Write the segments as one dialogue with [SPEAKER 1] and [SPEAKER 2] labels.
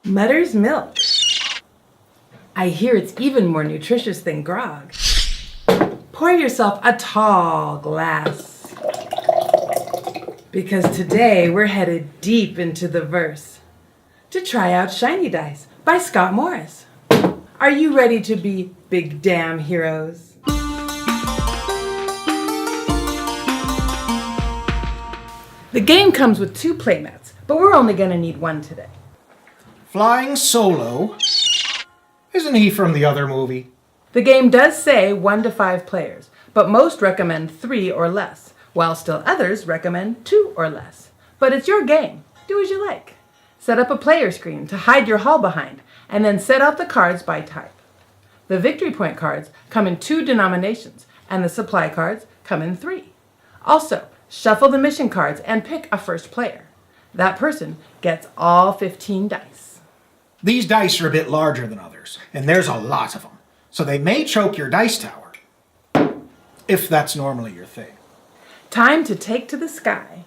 [SPEAKER 1] Mutter's milk. I hear it's even more nutritious than grog. Pour yourself a tall glass. Because today we're headed deep into the verse to try out Shiny Dice by Scott Morris. Are you ready to be big damn heroes? The game comes with 2 playmats, but we're only going to need 1 today.
[SPEAKER 2] Flying Solo? Isn't he from the other movie?
[SPEAKER 1] The game does say 1 to 5 players, but most recommend 3 or less, while still others recommend 2 or less. But it's your game. Do as you like. Set up a player screen to hide your hull behind, and then set out the cards by type. The victory point cards come in 2 denominations, and the supply cards come in 3. Also, shuffle the mission cards and pick a first player. That person gets all 15 dice.
[SPEAKER 2] These dice are a bit larger than others, and there's a lot of them, so they may choke your dice tower. If that's normally your thing.
[SPEAKER 1] Time to take to the sky.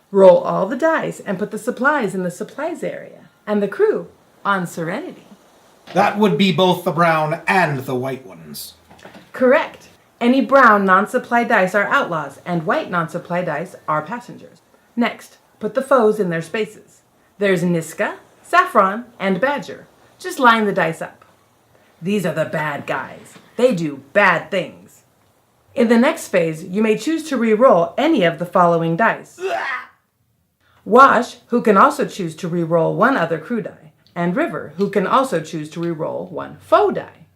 [SPEAKER 1] Roll all the dice and put the supplies in the supplies area, and the crew on Serenity.
[SPEAKER 2] That would be both the brown and the white ones.
[SPEAKER 1] Correct. Any brown non-supply dice are outlaws, and white non-supply dice are passengers. Next, put the foes in their spaces. There's Niska, Saffron, and Badger. Just line the dice up. These are the bad guys. They do bad things. In the next phase, you may choose to re-roll any of the following dice. Wash, who can also choose to re-roll 1 other crew die, and River, who can also choose to re-roll 1 faux die.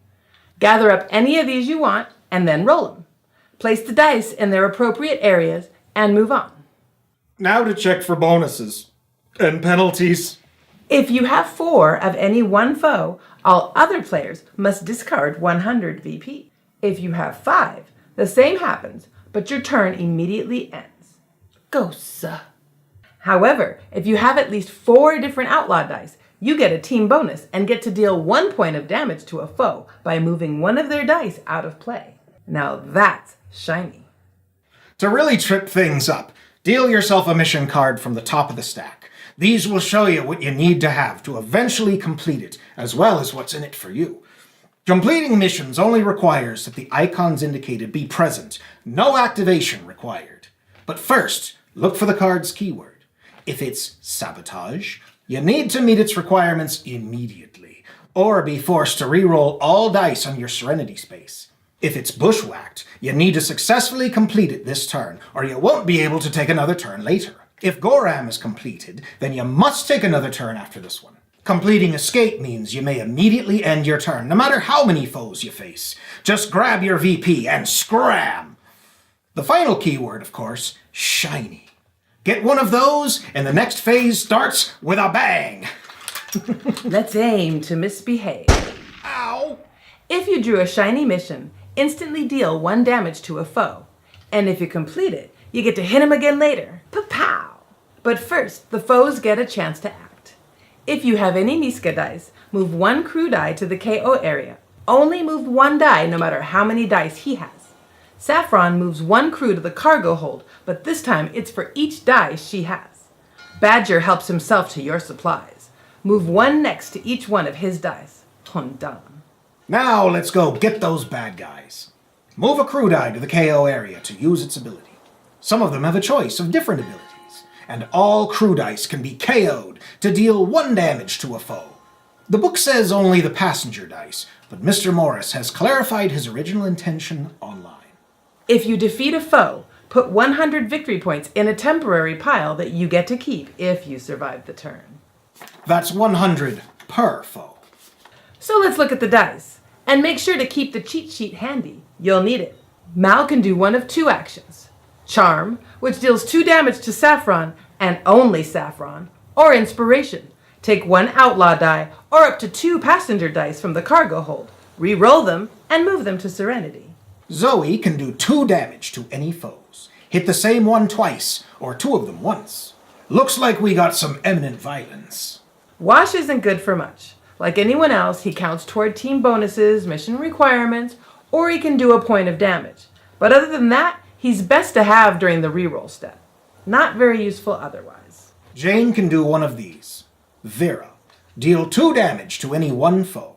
[SPEAKER 1] Gather up any of these you want, and then roll them. Place the dice in their appropriate areas, and move on.
[SPEAKER 2] Now to check for bonuses and penalties.
[SPEAKER 1] If you have 4 of any 1 foe, all other players must discard 100 VP. If you have 5, the same happens, but your turn immediately ends. Go, sir. However, if you have at least 4 different outlaw dice, you get a team bonus and get to deal 1 point of damage to a foe by moving 1 of their dice out of play. Now that's shiny.
[SPEAKER 2] To really trip things up, deal yourself a mission card from the top of the stack. These will show you what you need to have to eventually complete it, as well as what's in it for you. Completing missions only requires that the icons indicated be present. No activation required. But first, look for the card's keyword. If it's sabotage, you need to meet its requirements immediately, or be forced to re-roll all dice on your Serenity space. If it's bushwhacked, you need to successfully complete it this turn, or you won't be able to take another turn later. If Goram is completed, then you must take another turn after this one. Completing escape means you may immediately end your turn, no matter how many foes you face. Just grab your VP and scram! The final keyword, of course, shiny. Get 1 of those, and the next phase starts with a bang!
[SPEAKER 1] Let's aim to misbehave.
[SPEAKER 2] Ow!
[SPEAKER 1] If you drew a shiny mission, instantly deal 1 damage to a foe. And if you complete it, you get to hit him again later. Pa-pow! But first, the foes get a chance to act. If you have any Niska dice, move 1 crew die to the KO area. Only move 1 die no matter how many dice he has. Saffron moves 1 crew to the cargo hold, but this time it's for each die she has. Badger helps himself to your supplies. Move 1 next to each one of his dice. Done.
[SPEAKER 2] Now let's go get those bad guys. Move a crew die to the KO area to use its ability. Some of them have a choice of different abilities, and all crew dice can be KO'd to deal 1 damage to a foe. The book says only the passenger dice, but Mr. Morris has clarified his original intention online.
[SPEAKER 1] If you defeat a foe, put 100 victory points in a temporary pile that you get to keep if you survive the turn.
[SPEAKER 2] That's 100 per foe.
[SPEAKER 1] So let's look at the dice, and make sure to keep the cheat sheet handy. You'll need it. Mal can do 1 of 2 actions. Charm, which deals 2 damage to Saffron, and only Saffron, or Inspiration. Take 1 outlaw die, or up to 2 passenger dice from the cargo hold. Re-roll them, and move them to Serenity.
[SPEAKER 2] Zoe can do 2 damage to any foes. Hit the same one twice, or 2 of them once. Looks like we got some eminent violence.
[SPEAKER 1] Wash isn't good for much. Like anyone else, he counts toward team bonuses, mission requirements, or he can do a point of damage. But other than that, he's best to have during the reroll step. Not very useful otherwise.
[SPEAKER 2] Jane can do 1 of these. Vera. Deal 2 damage to any one foe.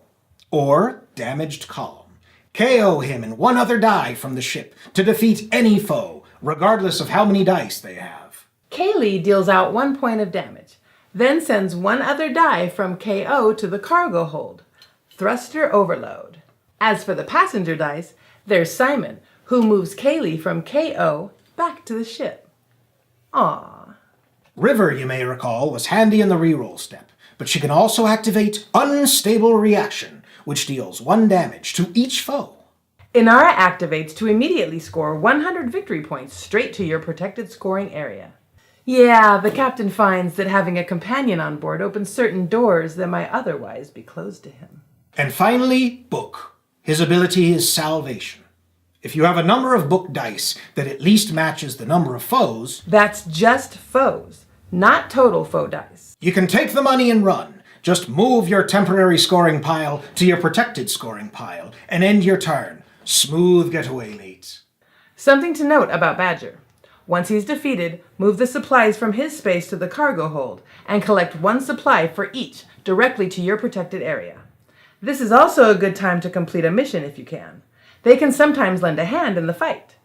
[SPEAKER 2] Or damaged column. KO him and 1 other die from the ship to defeat any foe, regardless of how many dice they have.
[SPEAKER 1] Kaylee deals out 1 point of damage, then sends 1 other die from KO to the cargo hold. Thruster overload. As for the passenger dice, there's Simon, who moves Kaylee from KO back to the ship. Aww.
[SPEAKER 2] River, you may recall, was handy in the reroll step, but she can also activate Unstable Reaction, which deals 1 damage to each foe.
[SPEAKER 1] Inara activates to immediately score 100 victory points straight to your protected scoring area. Yeah, the captain finds that having a companion on board opens certain doors that might otherwise be closed to him.
[SPEAKER 2] And finally, Book. His ability is Salvation. If you have a number of book dice that at least matches the number of foes,
[SPEAKER 1] That's just foes, not total foe dice.
[SPEAKER 2] you can take the money and run. Just move your temporary scoring pile to your protected scoring pile and end your turn. Smooth getaway, mate.
[SPEAKER 1] Something to note about Badger. Once he's defeated, move the supplies from his space to the cargo hold and collect 1 supply for each directly to your protected area. This is also a good time to complete a mission if you can. They can sometimes lend a hand in the fight.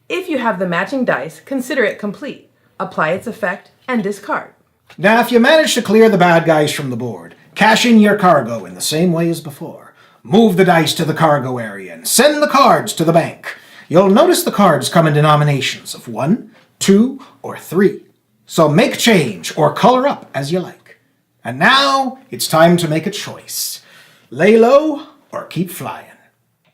[SPEAKER 1] If you have the matching dice, consider it complete. Apply its effect and discard.
[SPEAKER 2] Now, if you manage to clear the bad guys from the board, cash in your cargo in the same way as before. Move the dice to the cargo area and send the cards to the bank. You'll notice the cards come in denominations of 1, 2, or 3. So make change or color up as you like. And now it's time to make a choice. Lay low or keep flying.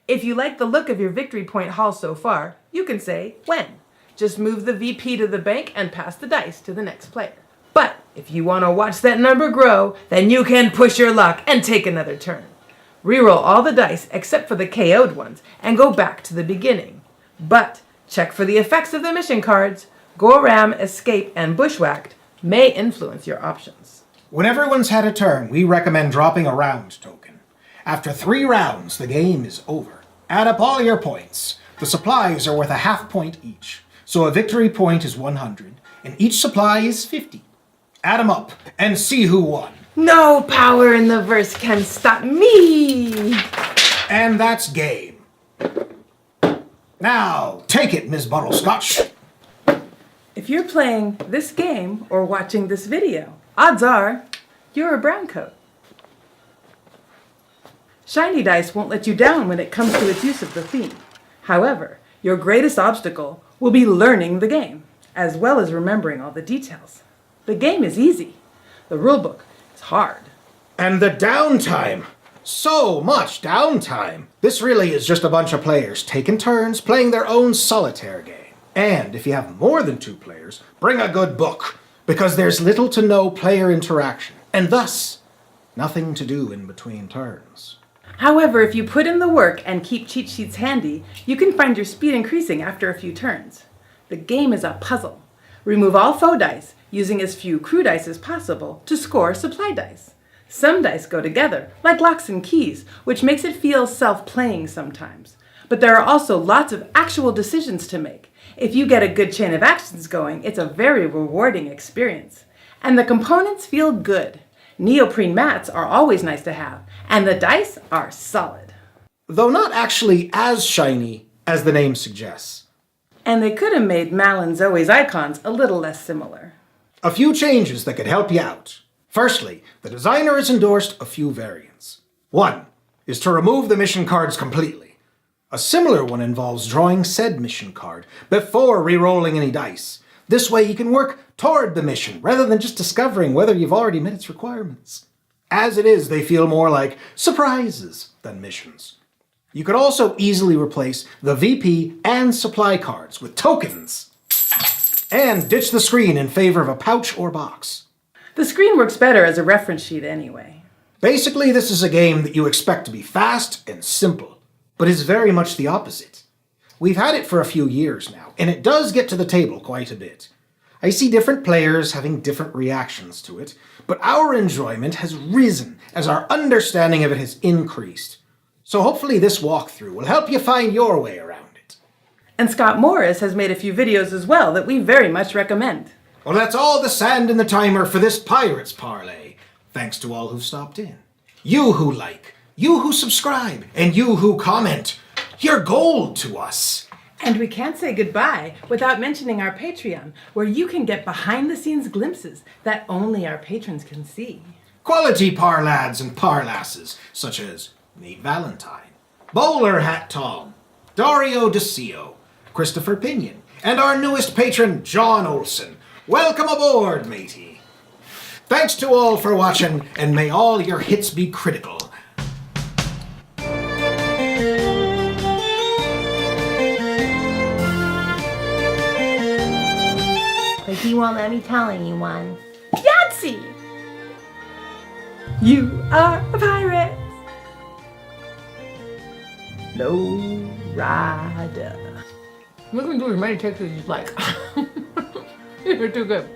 [SPEAKER 1] If you like the look of your victory point haul so far, you can say when. Just move the VP to the bank and pass the dice to the next player. But if you want to watch that number grow, then you can push your luck and take another turn. Reroll all the dice except for the KO'd ones and go back to the beginning. But check for the effects of the mission cards. Goram, Escape, and Bushwhacked may influence your options.
[SPEAKER 2] When everyone's had a turn, we recommend dropping a round token. After 3 rounds, the game is over. Add up all your points. The supplies are worth a half point each, so a victory point is 100, and each supply is 50. Add them up and see who won.
[SPEAKER 1] No power in the verse can stop me!
[SPEAKER 2] And that's game. Now, take it, Ms. Buttlescotch.
[SPEAKER 1] If you're playing this game or watching this video, odds are you're a brown coat. Shiny Dice won't let you down when it comes to its use of the theme. However, your greatest obstacle will be learning the game, as well as remembering all the details. The game is easy. The rulebook is hard.
[SPEAKER 2] And the downtime. So much downtime. This really is just a bunch of players taking turns playing their own solitaire game. And if you have more than 2 players, bring a good book, because there's little to no player interaction, and thus, nothing to do in between turns.
[SPEAKER 1] However, if you put in the work and keep cheat sheets handy, you can find your speed increasing after a few turns. The game is a puzzle. Remove all faux dice, using as few crew dice as possible to score supply dice. Some dice go together, like locks and keys, which makes it feel self-playing sometimes. But there are also lots of actual decisions to make. If you get a good chain of actions going, it's a very rewarding experience. And the components feel good. Neoprene mats are always nice to have, and the dice are solid.
[SPEAKER 2] Though not actually as shiny as the name suggests.
[SPEAKER 1] And they could have made Mal and Zoe's icons a little less similar.
[SPEAKER 2] A few changes that could help you out. Firstly, the designer has endorsed a few variants. One is to remove the mission cards completely. A similar one involves drawing said mission card before re-rolling any dice. This way you can work toward the mission rather than just discovering whether you've already met its requirements. As it is, they feel more like surprises than missions. You could also easily replace the VP and supply cards with tokens. And ditch the screen in favor of a pouch or box.
[SPEAKER 1] The screen works better as a reference sheet anyway.
[SPEAKER 2] Basically, this is a game that you expect to be fast and simple, but is very much the opposite. We've had it for a few years now, and it does get to the table quite a bit. I see different players having different reactions to it, but our enjoyment has risen as our understanding of it has increased. So hopefully this walkthrough will help you find your way around it.
[SPEAKER 1] And Scott Morris has made a few videos as well that we very much recommend.
[SPEAKER 2] Well, that's all the sand in the timer for this Pirates Parley. Thanks to all who stopped in. You who like, you who subscribe, and you who comment. You're gold to us.
[SPEAKER 1] And we can't say goodbye without mentioning our Patreon, where you can get behind-the-scenes glimpses that only our patrons can see.
[SPEAKER 2] Quality parlads and parlasses, such as Nate Valentine, Bowler Hat Tom, Dario DeCio, Christopher Pinion, and our newest patron, John Olson. Welcome aboard, matey. Thanks to all for watching, and may all your hits be critical.
[SPEAKER 3] But he won't let me tell anyone.
[SPEAKER 1] Yahtzee! You are a pirate! Low rider. You can do as many takes as you like. You're too good.